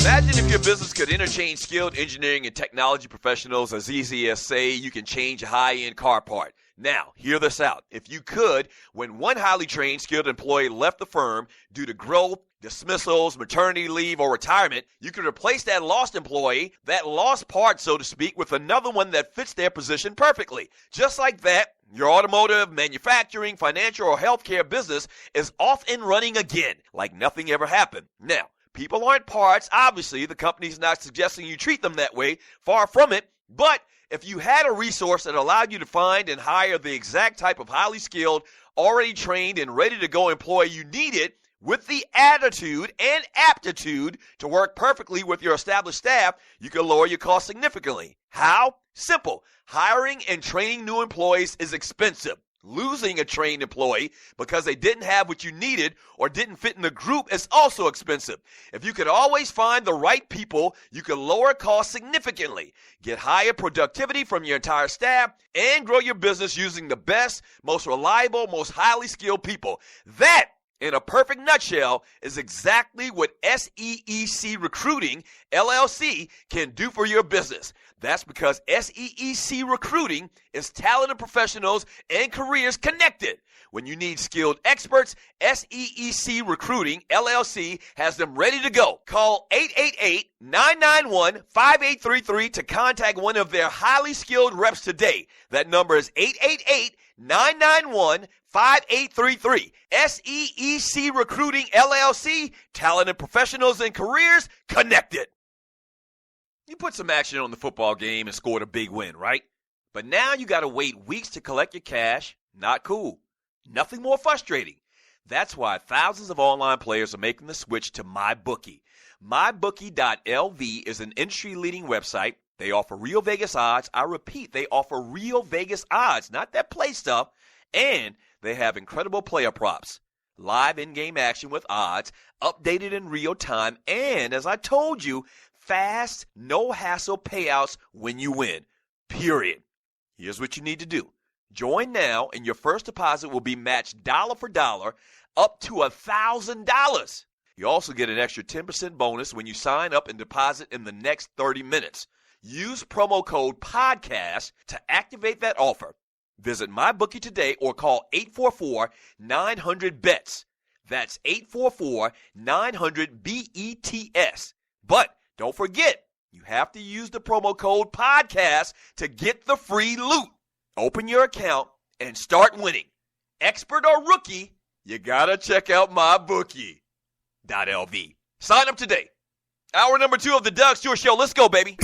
Imagine if your business could interchange skilled engineering and technology professionals as easy as, say, you can change a high-end car part. Now, hear this out. If you could, when one highly trained, skilled employee left the firm due to growth, dismissals, maternity leave, or retirement, you could replace that lost employee, that lost part, so to speak, with another one that fits their position perfectly. Just like that, your automotive, manufacturing, financial, or healthcare business is off and running again, like nothing ever happened. Now, people aren't parts. Obviously, the company's not suggesting you treat them that way. Far from it. But if you had a resource that allowed you to find and hire the exact type of highly skilled, already trained, and ready to go employee you needed with the attitude and aptitude to work perfectly with your established staff, you can lower your costs significantly. How? Simple. Hiring and training new employees is expensive. Losing a trained employee because they didn't have what you needed or didn't fit in the group is also expensive. If you could always find the right people, you could lower costs significantly, get higher productivity from your entire staff, and grow your business using the best, most reliable, most highly skilled people. That, in a perfect nutshell, is exactly what SEEC Recruiting, LLC, can do for your business. That's because SEEC Recruiting is talented professionals and careers connected. When you need skilled experts, SEEC Recruiting, LLC, has them ready to go. Call 888-991-5833 to contact one of their highly skilled reps today. That number is 888-991-5833. SEEC Recruiting, LLC, talented professionals and careers connected. You put some action on the football game and scored a big win, right? But now you got to wait weeks to collect your cash. Not cool. Nothing more frustrating. That's why thousands of online players are making the switch to MyBookie. MyBookie.lv is an industry-leading website. They offer real Vegas odds. I repeat, they offer real Vegas odds, not that play stuff. And they have incredible player props, live in-game action with odds, updated in real time, and as I told you, fast, no-hassle payouts when you win, period. Here's what you need to do. Join now, and your first deposit will be matched dollar for dollar up to $1,000. You also get an extra 10% bonus when you sign up and deposit in the next 30 minutes. Use promo code PODCAST to activate that offer. Visit MyBookie today or call 844-900-BETS. That's 844-900-BETS. But don't forget, you have to use the promo code PODCAST to get the free loot. Open your account and start winning. Expert or rookie, you gotta check out MyBookie.lv. Sign up today. Hour number 2 of the Doug Stewart Show. Let's go, baby.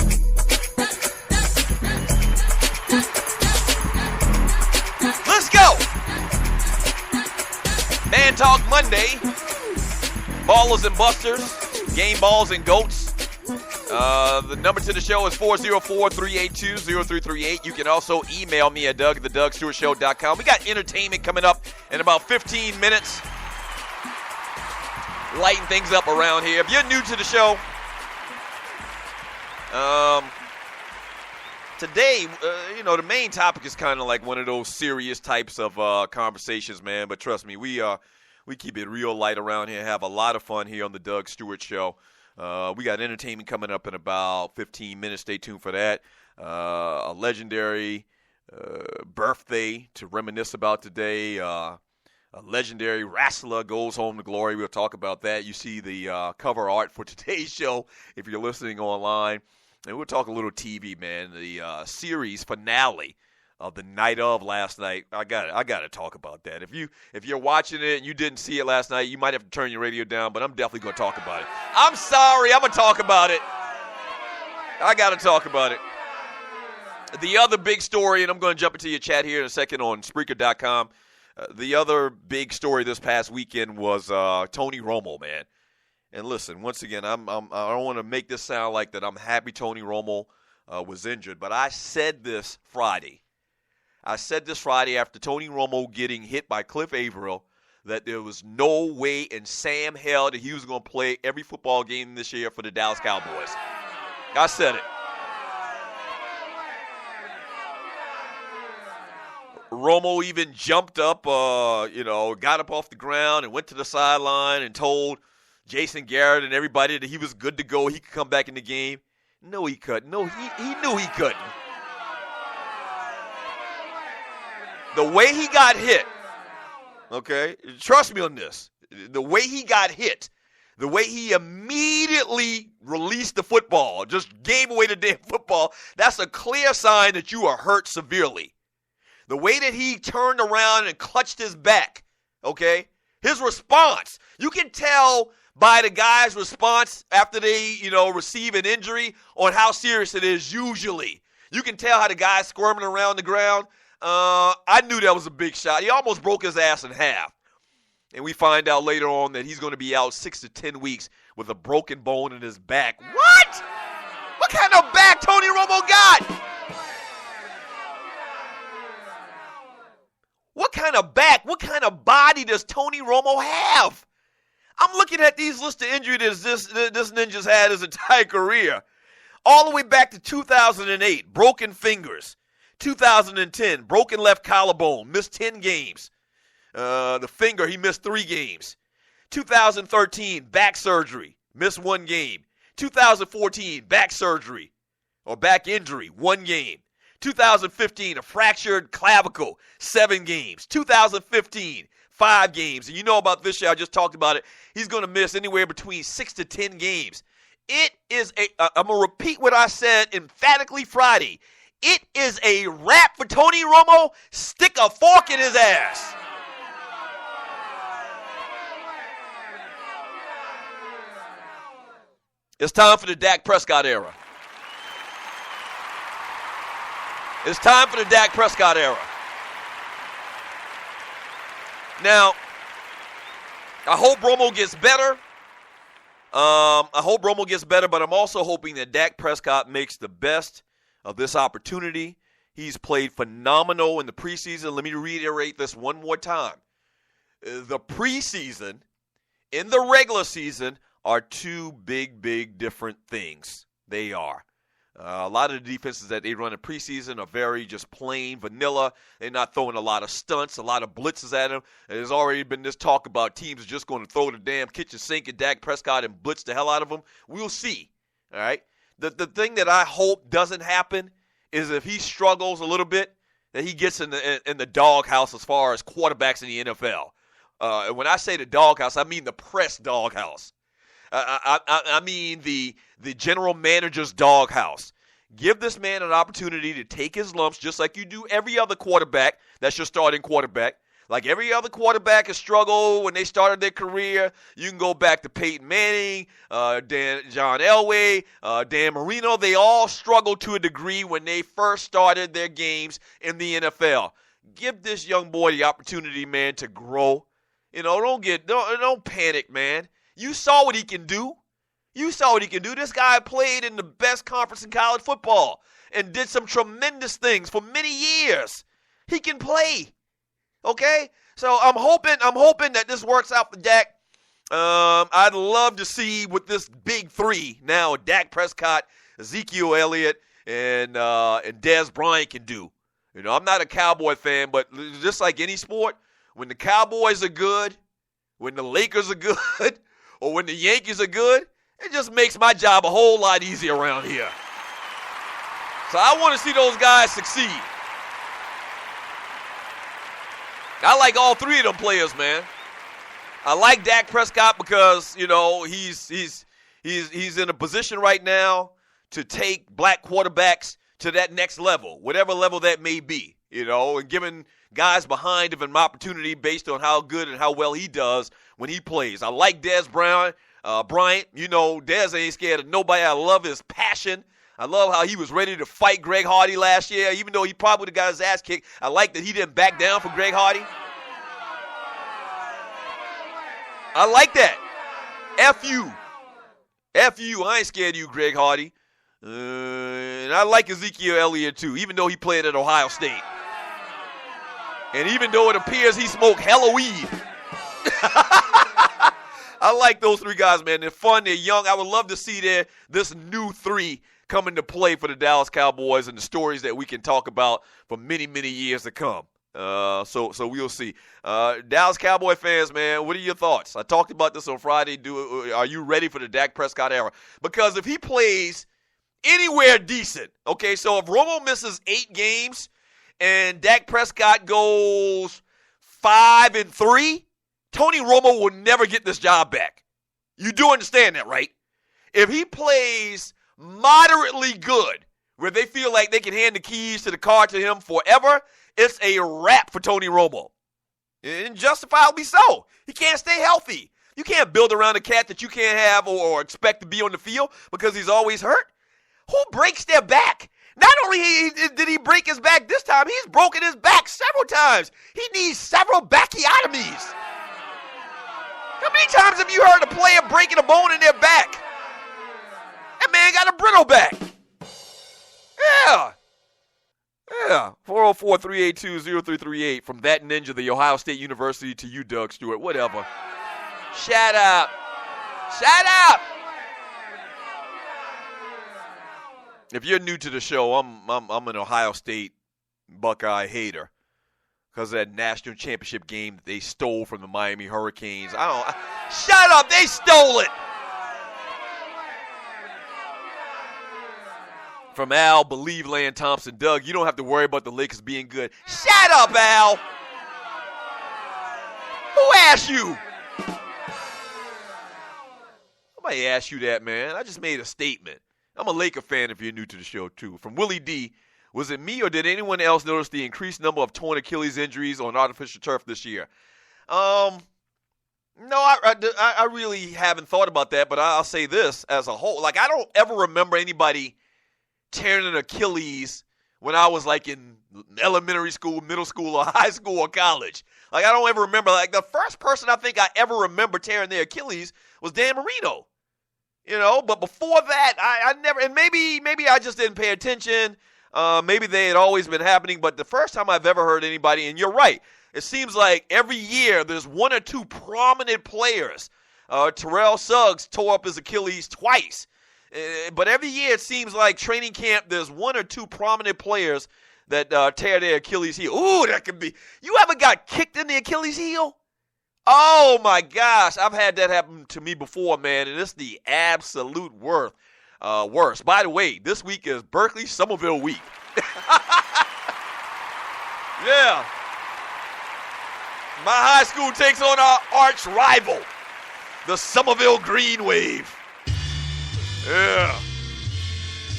Let's go. Man Talk Monday. Ballas and Bustas. Game balls and goats. The number to the show is 404-382-0338. You can also email me at doug@thedugstewartshow.com. We got entertainment coming up in about 15 minutes. Lighten things up around here. If you're new to the show, today, the main topic is kind of like one of those serious types of conversations, man. But trust me, we keep it real light around here, have a lot of fun here on the Doug Stewart Show. We got entertainment coming up in about 15 minutes. Stay tuned for that. A legendary birthday to reminisce about today. A legendary wrestler goes home to glory. We'll talk about that. You see the cover art for today's show if you're listening online. And we'll talk a little TV, man. The series finale of the night of last night. I got to talk about that. If you're watching it and you didn't see it last night, you might have to turn your radio down, but I'm definitely going to talk about it. I'm sorry, I'm going to talk about it. I got to talk about it. The other big story, and I'm going to jump into your chat here in a second on Spreaker.com. The other big story this past weekend was Tony Romo, man. And listen, once again, I don't want to make this sound like that I'm happy Tony Romo was injured, but I said this Friday. After Tony Romo getting hit by Cliff Averill that there was no way in Sam hell that he was going to play every football game this year for the Dallas Cowboys. I said it. Romo even jumped up, got up off the ground and went to the sideline and told Jason Garrett and everybody that he was good to go. He could come back in the game. No, he couldn't. No, he knew he couldn't. The way he got hit, okay, trust me on this. The way he got hit, the way he immediately released the football, just gave away the damn football, that's a clear sign that you are hurt severely. The way that he turned around and clutched his back, okay, his response, you can tell by the guy's response after they, receive an injury on how serious it is usually. You can tell how the guy's squirming around the ground. I knew that was a big shot. He almost broke his ass in half. And we find out later on that he's going to be out 6 to 10 weeks with a broken bone in his back. What? What kind of back Tony Romo got? What kind of back? What kind of body does Tony Romo have? I'm looking at these lists of injuries this ninja's had his entire career. All the way back to 2008, broken fingers. 2010, broken left collarbone, missed 10 games. The finger, he missed 3 games. 2013, back surgery, missed 1 game. 2014, back surgery or back injury, 1 game. 2015, a fractured clavicle, 7 games. 2015, 5 games. And you know about this year, I just talked about it. He's going to miss anywhere between 6 to 10 games. It is I'm going to repeat what I said emphatically Friday. It is a wrap for Tony Romo. Stick a fork in his ass. It's time for the Dak Prescott era. It's time for the Dak Prescott era. Now, I hope Romo gets better. But I'm also hoping that Dak Prescott makes the best of this opportunity. He's played phenomenal in the preseason. Let me reiterate this one more time. The preseason and the regular season are 2 big different things. They are. A lot of the defenses that they run in preseason are very just plain vanilla. They're not throwing a lot of stunts, a lot of blitzes at them. There's already been this talk about teams just going to throw the damn kitchen sink at Dak Prescott and blitz the hell out of him. We'll see. All right. The thing that I hope doesn't happen is if he struggles a little bit, that he gets in the doghouse as far as quarterbacks in the NFL. And when I say the doghouse, I mean the press doghouse. I mean the general manager's doghouse. Give this man an opportunity to take his lumps just like you do every other quarterback. That's your starting quarterback. Like every other quarterback has struggled when they started their career. You can go back to Peyton Manning, John Elway, Dan Marino. They all struggled to a degree when they first started their games in the NFL. Give this young boy the opportunity, man, to grow. Don't panic, man. You saw what he can do. This guy played in the best conference in college football and did some tremendous things for many years. He can play. Okay? So I'm hoping that this works out for Dak. I'd love to see what this big 3 now, Dak Prescott, Ezekiel Elliott, and Dez Bryant can do. I'm not a Cowboy fan, but just like any sport, when the Cowboys are good, when the Lakers are good, or when the Yankees are good, it just makes my job a whole lot easier around here. So I want to see those guys succeed. I like all 3 of them players, man. I like Dak Prescott because, he's in a position right now to take black quarterbacks to that next level, whatever level that may be, and giving guys behind him an opportunity based on how good and how well he does when he plays. I like Dez Bryant. Dez ain't scared of nobody. I love his passion. I love how he was ready to fight Greg Hardy last year, even though he probably would have got his ass kicked. I like that he didn't back down for Greg Hardy. I like that. F you. I ain't scared of you, Greg Hardy. And I like Ezekiel Elliott, too, even though he played at Ohio State. And even though it appears he smoked hella weed. I like those 3 guys, man. They're fun. They're young. I would love to see this new 3 come into play for the Dallas Cowboys and the stories that we can talk about for many, many years to come. So we'll see. Dallas Cowboy fans, man, what are your thoughts? I talked about this on Friday. Are you ready for the Dak Prescott era? Because if he plays anywhere decent, okay, so if Romo misses 8 games and Dak Prescott goes 5-3, Tony Romo will never get this job back. You do understand that, right? If he plays moderately good, where they feel like they can hand the keys to the car to him forever, it's a wrap for Tony Romo. And justifiably so. He can't stay healthy. You can't build around a cat that you can't have or expect to be on the field because he's always hurt. Who breaks their back? Not only did he break his back this time, he's broken his back several times. He needs several bacchiotomies. How many times have you heard a player breaking a bone in their back? That man got a brittle back. Yeah. 404-382-0338 from that ninja, the Ohio State University, to you, Doug Stewart. Whatever. Shut up. If you're new to the show, I'm an Ohio State Buckeye hater because of that national championship game that they stole from the Miami Hurricanes. Shut up. They stole it. From Al, Believe Land Thompson. Doug, you don't have to worry about the Lakers being good. Shut up, Al. Who asked you? Nobody asked you that, man. I just made a statement. I'm a Laker fan if you're new to the show, too. From Willie D, was it me or did anyone else notice the increased number of torn Achilles injuries on artificial turf this year? No, I really haven't thought about that, but I'll say this as a whole. Like, I don't ever remember anybody tearing an Achilles when I was like in elementary school, middle school, or high school or college. Like, I don't ever remember. Like, the first person I think I ever remember tearing their Achilles was Dan Marino. You know, but before that, I never, and maybe I just didn't pay attention. Maybe they had always been happening, but the first time I've ever heard anybody, and you're right, it seems like every year there's one or two prominent players. Terrell Suggs tore up his Achilles twice. But every year it seems like training camp, there's one or two prominent players that tear their Achilles heel. Ooh, that could be. You ever got kicked in the Achilles heel? Oh, my gosh. I've had that happen to me before, man, and it's the absolute worst. By the way, this week is Berkeley-Somerville week. Yeah. My high school takes on our arch rival, the Somerville Green Wave. Yeah.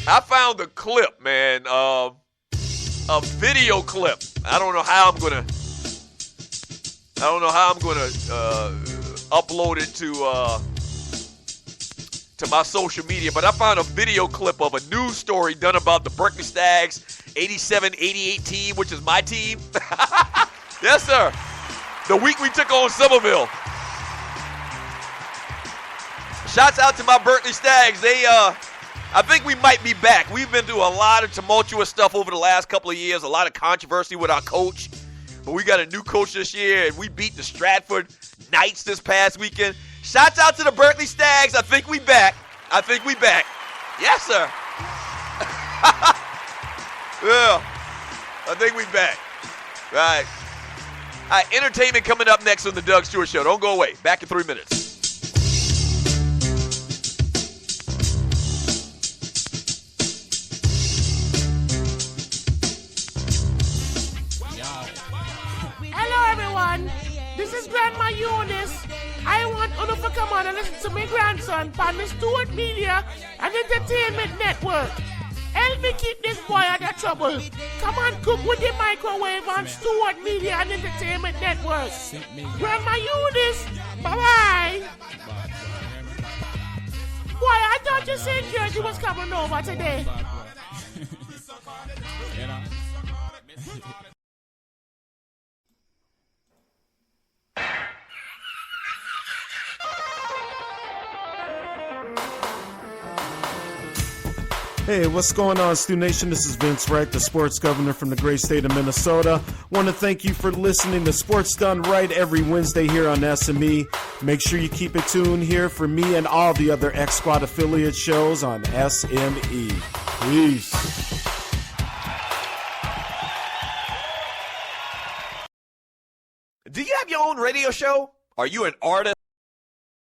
I found a clip, man, a video clip. I don't know how I'm gonna upload it to my social media, but I found a video clip of a news story done about the Berkeley Stags 87-88 team, which is my team. Yes, sir. The week we took on Somerville. Shouts out to my Berkeley Stags. I think we might be back. We've been through a lot of tumultuous stuff over the last couple of years, a lot of controversy with our coach. But we got a new coach this year, and we beat the Stratford Knights this past weekend. Shouts out to the Berkeley Stags. I think we back. Yes, sir. Yeah, I think we back. Right. All right, entertainment coming up next on the Doug Stewart Show. Don't go away. Back in 3 minutes. This is Grandma Eunice. I want you to come on and listen to my grandson on the Stewart Media and Entertainment Network. Help me keep this boy out of trouble. Come on, cook with the microwave on Stewart Media and Entertainment Network. Grandma Eunice, bye-bye. Boy, I thought you said Georgie was coming over today. Hey, what's going on, Stu Nation? This is Vince Wright, the sports governor from the great state of Minnesota. Want to thank you for listening to Sports Done Right every Wednesday here on SME. Make sure you keep it tuned here for me and all the other X Squad affiliate shows on SME. Peace. radio show? Are you an artist?